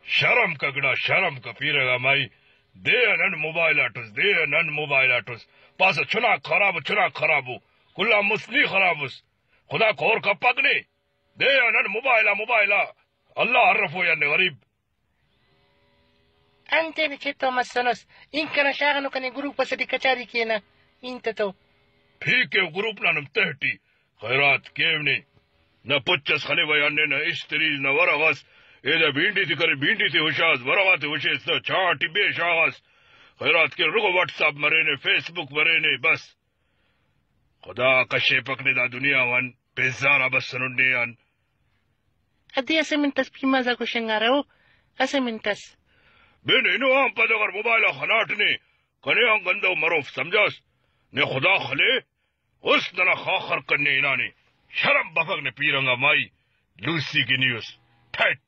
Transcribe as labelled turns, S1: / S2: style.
S1: शर्म कगड़ा शर्म का पीरेगा माई दे नन मोबाइल आटुस पास चुना खराबू कुल्ला मुस्ली खराबुस खुदा कोर का पगने दे नन मोबाइला अल्लाह हर्रफो या गरीब
S2: Ante ne cheto masonos inka na shagano kani grupo sa di kachari kina inta to
S1: ठीक है ग्रुप ना नम तहटी खैरात केवने न पुच्चस खले वयाने न इस्त्री न वरगस एदा भिंडी थी करे भिंडी थी हुशास वरवाते हुशेस न चाटी बेशागस खैरात के रुको व्हाट्सएप मरे ने फेसबुक मरे ने बस खुदा कशे पकने दा दुनिया वन बेजारा बस सुनने अन
S2: adi asemintas pimaza ko shangaro asemintas
S1: बेने नो हम पद अगर मोबाइल खनाट ने कने हम गंदो मरूफ समझास ने खुदा खले उस तना खाखर करने इनाने शर्म बफक ने पीरंगा माई लूसी की न्यूज ठट